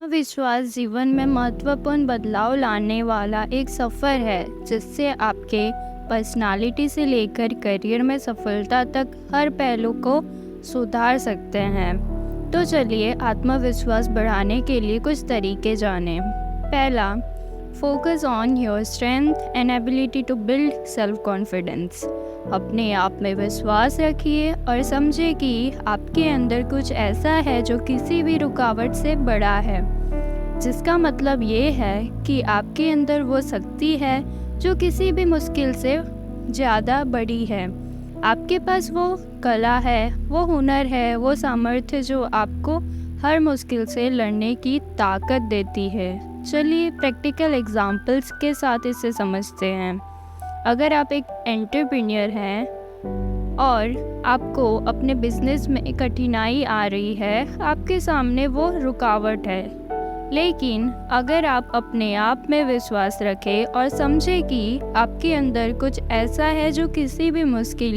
आत्मविश्वास जीवन में महत्वपूर्ण बदलाव लाने वाला एक सफ़र है जिससे आपके पर्सनालिटी से लेकर करियर में सफलता तक हर पहलू को सुधार सकते हैं। तो चलिए आत्मविश्वास बढ़ाने के लिए कुछ तरीके जानें। पहला, focus on your strength and ability to build self confidence. अपने आप में विश्वास रखिए और समझिए कि आपके अंदर कुछ ऐसा है जो किसी भी रुकावट से बड़ा है, जिसका मतलब ये है कि आपके अंदर वो शक्ति है जो किसी भी मुश्किल से ज़्यादा बड़ी है। आपके पास वो कला है, वो हुनर है, वो सामर्थ्य जो आपको हर मुश्किल से लड़ने की ताकत देती है। चलिए प्रैक्टिकल एग्जाम्पल्स के साथ इसे समझते हैं। अगर आप एक एंटरप्रेन्योर हैं और आपको अपने बिजनेस में कठिनाई आ रही है, आपके सामने वो रुकावट है, लेकिन अगर आप अपने आप में विश्वास रखें और समझें कि आपके अंदर कुछ ऐसा है जो किसी भी मुश्किल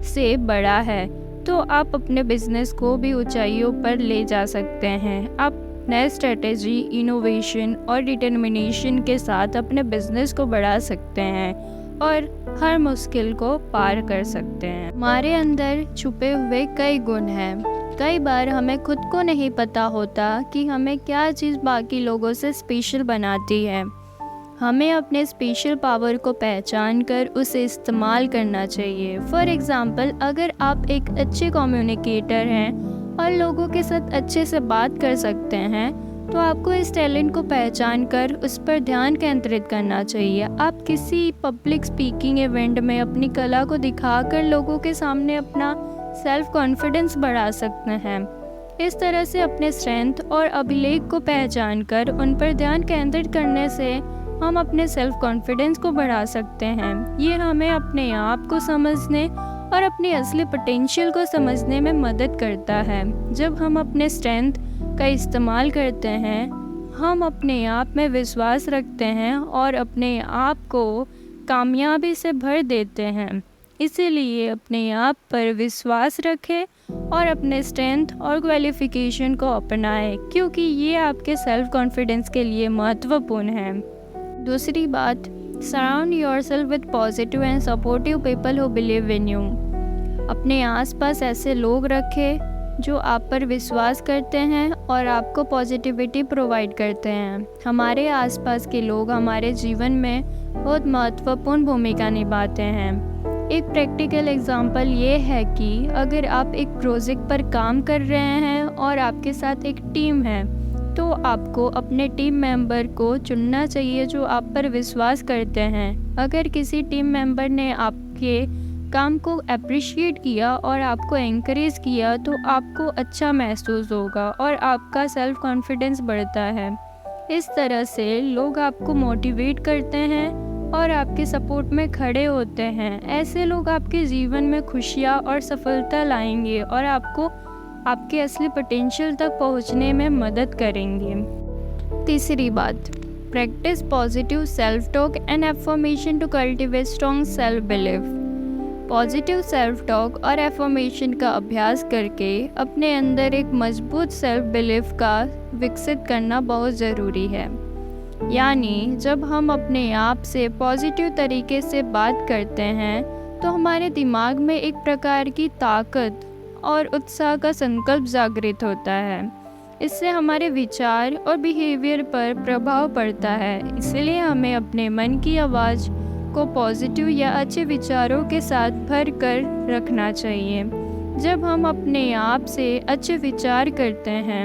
से बड़ा है, तो आप अपने बिजनेस को भी ऊंचाइयों पर ले जा सकते हैं। आप नए स्ट्रेटेजी, इनोवेशन और डिटर्मिनेशन के साथ अपने बिजनेस को बढ़ा सकते हैं और हर मुश्किल को पार कर सकते हैं। हमारे अंदर छुपे हुए कई गुण हैं। कई बार हमें खुद को नहीं पता होता कि हमें क्या चीज़ बाकी लोगों से स्पेशल बनाती है। हमें अपने स्पेशल पावर को पहचान कर उसे इस्तेमाल करना चाहिए। फॉर एग्ज़ाम्पल, अगर आप एक अच्छे कम्युनिकेटर हैं और लोगों के साथ अच्छे से बात कर सकते हैं, तो आपको इस टैलेंट को पहचान कर उस पर ध्यान केंद्रित करना चाहिए। आप किसी पब्लिक स्पीकिंग इवेंट में अपनी कला को दिखाकर लोगों के सामने अपना सेल्फ कॉन्फिडेंस बढ़ा सकते हैं। इस तरह से अपने स्ट्रेंथ और अभिलेख को पहचान कर उन पर ध्यान केंद्रित करने से हम अपने सेल्फ कॉन्फिडेंस को बढ़ा सकते हैं। ये हमें अपने आप को समझने और अपनी असली पोटेंशियल को समझने में मदद करता है। जब हम अपने स्ट्रेंथ का इस्तेमाल करते हैं, हम अपने आप में विश्वास रखते हैं और अपने आप को कामयाबी से भर देते हैं। इसीलिए अपने आप पर विश्वास रखें और अपने स्ट्रेंथ और क्वालिफिकेशन को अपनाएं, क्योंकि ये आपके सेल्फ कॉन्फिडेंस के लिए महत्वपूर्ण है। दूसरी बात, surround yourself with positive and supportive people who believe in you. अपने आसपास ऐसे लोग रखें जो आप पर विश्वास करते हैं और आपको पॉजिटिविटी प्रोवाइड करते हैं। हमारे आसपास के लोग हमारे जीवन में बहुत महत्वपूर्ण भूमिका निभाते हैं। एक प्रैक्टिकल एग्जांपल ये है कि अगर आप एक प्रोजेक्ट पर काम कर रहे हैं और आपके साथ एक टीम है, तो आपको अपने टीम मेंबर को चुनना चाहिए जो आप पर विश्वास करते हैं। अगर किसी टीम मेंबर ने आपके काम को अप्रिशिएट किया और आपको एनकरेज किया, तो आपको अच्छा महसूस होगा और आपका सेल्फ कॉन्फिडेंस बढ़ता है। इस तरह से लोग आपको मोटिवेट करते हैं और आपके सपोर्ट में खड़े होते हैं। ऐसे लोग आपके जीवन में खुशियाँ और सफलता लाएंगे और आपको आपके असली पोटेंशियल तक पहुंचने में मदद करेंगे। तीसरी बात, practice positive self talk and affirmation to cultivate strong self belief. Positive self talk और एफर्मेशन का अभ्यास करके अपने अंदर एक मजबूत सेल्फ बिलीफ का विकसित करना बहुत ज़रूरी है। यानी जब हम अपने आप से पॉजिटिव तरीके से बात करते हैं, तो हमारे दिमाग में एक प्रकार की ताकत और उत्साह का संकल्प जागृत होता है। इससे हमारे विचार और बिहेवियर पर प्रभाव पड़ता है। इसलिए हमें अपने मन की आवाज़ को पॉजिटिव या अच्छे विचारों के साथ भर कर रखना चाहिए। जब हम अपने आप से अच्छे विचार करते हैं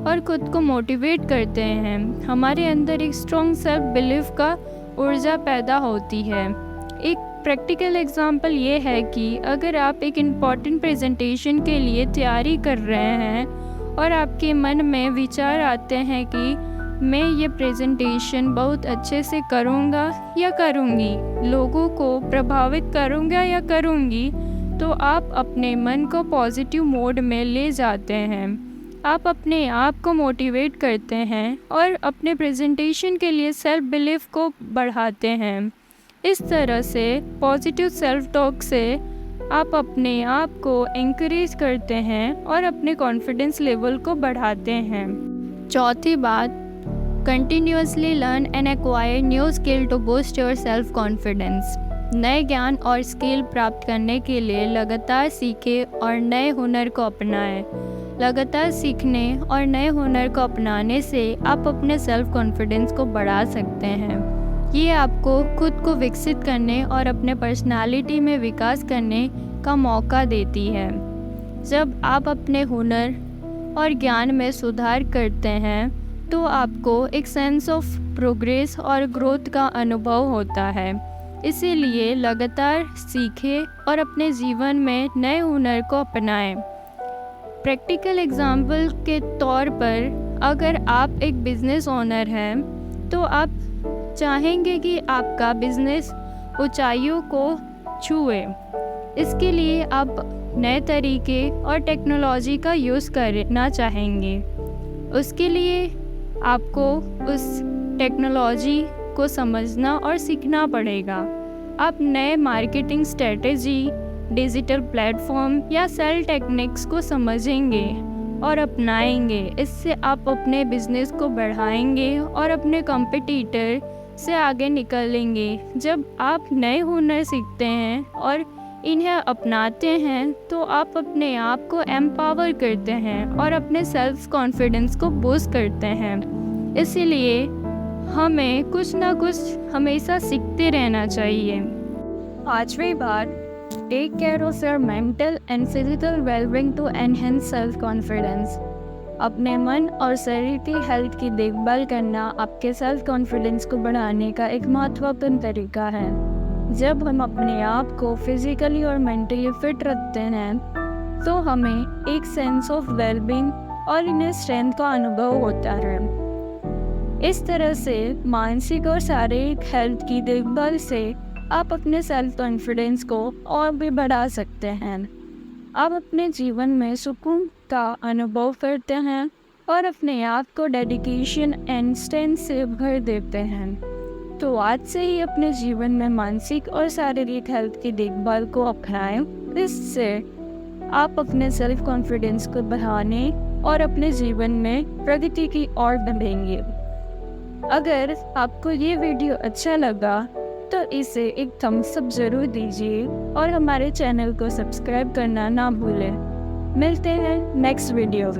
और खुद को मोटिवेट करते हैं, हमारे अंदर एक स्ट्रॉन्ग सेल्फ बिलीफ का ऊर्जा पैदा होती है। एक प्रैक्टिकल एग्जांपल ये है कि अगर आप एक इम्पॉर्टेंट प्रेजेंटेशन के लिए तैयारी कर रहे हैं और आपके मन में विचार आते हैं कि मैं ये प्रेजेंटेशन बहुत अच्छे से करूँगा या करूँगी, लोगों को प्रभावित करूँगा या करूँगी, तो आप अपने मन को पॉजिटिव मोड में ले जाते हैं। आप अपने आप को मोटिवेट करते हैं और अपने प्रेजेंटेशन के लिए सेल्फ बिलीफ को बढ़ाते हैं। इस तरह से पॉजिटिव सेल्फ टॉक से आप अपने आप को एनकरेज करते हैं और अपने कॉन्फिडेंस लेवल को बढ़ाते हैं। चौथी बात, continuously learn and acquire new skill to boost your self confidence. नए ज्ञान और स्किल प्राप्त करने के लिए लगातार सीखें और नए हुनर को अपनाएं। लगातार सीखने और नए हुनर को अपनाने से आप अपने सेल्फ कॉन्फिडेंस को बढ़ा सकते हैं। ये आपको खुद को विकसित करने और अपने पर्सनालिटी में विकास करने का मौका देती है। जब आप अपने हुनर और ज्ञान में सुधार करते हैं तो आपको एक सेंस ऑफ प्रोग्रेस और ग्रोथ का अनुभव होता है। इसीलिए लगातार सीखें और अपने जीवन में नए हुनर को अपनाएं। प्रैक्टिकल एग्जाम्पल के तौर पर, अगर आप एक बिजनेस ओनर हैं तो आप चाहेंगे कि आपका बिजनेस ऊंचाइयों को छुए। इसके लिए आप नए तरीके और टेक्नोलॉजी का यूज़ करना चाहेंगे। उसके लिए आपको उस टेक्नोलॉजी को समझना और सीखना पड़ेगा। आप नए मार्केटिंग स्ट्रेटेजी, डिजिटल प्लेटफॉर्म या सेल टेक्निक्स को समझेंगे और अपनाएंगे। इससे आप अपने बिजनेस को बढ़ाएंगे और अपने कॉम्पिटिटर से आगे निकलेंगे। जब आप नए हुनर सीखते हैं और इन्हें अपनाते हैं तो आप अपने आप को एम्पावर करते हैं और अपने सेल्फ कॉन्फिडेंस को बूस्ट करते हैं। इसीलिए हमें कुछ ना कुछ हमेशा सीखते रहना चाहिए। पांचवी बात, take care of your mental and physical wellbeing to enhance self confidence. अपने मन और शरीर की हेल्थ की देखभाल करना आपके सेल्फ कॉन्फिडेंस को बढ़ाने का एक महत्वपूर्ण तरीका है। जब हम अपने आप को फिजिकली और मेंटली फिट रखते हैं तो हमें एक सेंस ऑफ वेलबींग और इनर स्ट्रेंथ का अनुभव होता है। इस तरह से मानसिक और शारीरिक हेल्थ की देखभाल से आप अपने सेल्फ कॉन्फिडेंस को और भी बढ़ा सकते हैं। आप अपने जीवन में सुकून का अनुभव करते हैं और अपने आप को डेडिकेशन एंड स्ट्रेंथ से भर देते हैं। तो आज से ही अपने जीवन में मानसिक और शारीरिक हेल्थ की देखभाल को अपनाएं। इससे आप अपने सेल्फ कॉन्फिडेंस को बढ़ाने और अपने जीवन में प्रगति की ओर बढ़ेंगे। अगर आपको ये वीडियो अच्छा लगा तो इसे एक थम्स अप ज़रूर दीजिए और हमारे चैनल को सब्सक्राइब करना ना भूलें। मिलते हैं नेक्स्ट वीडियो में।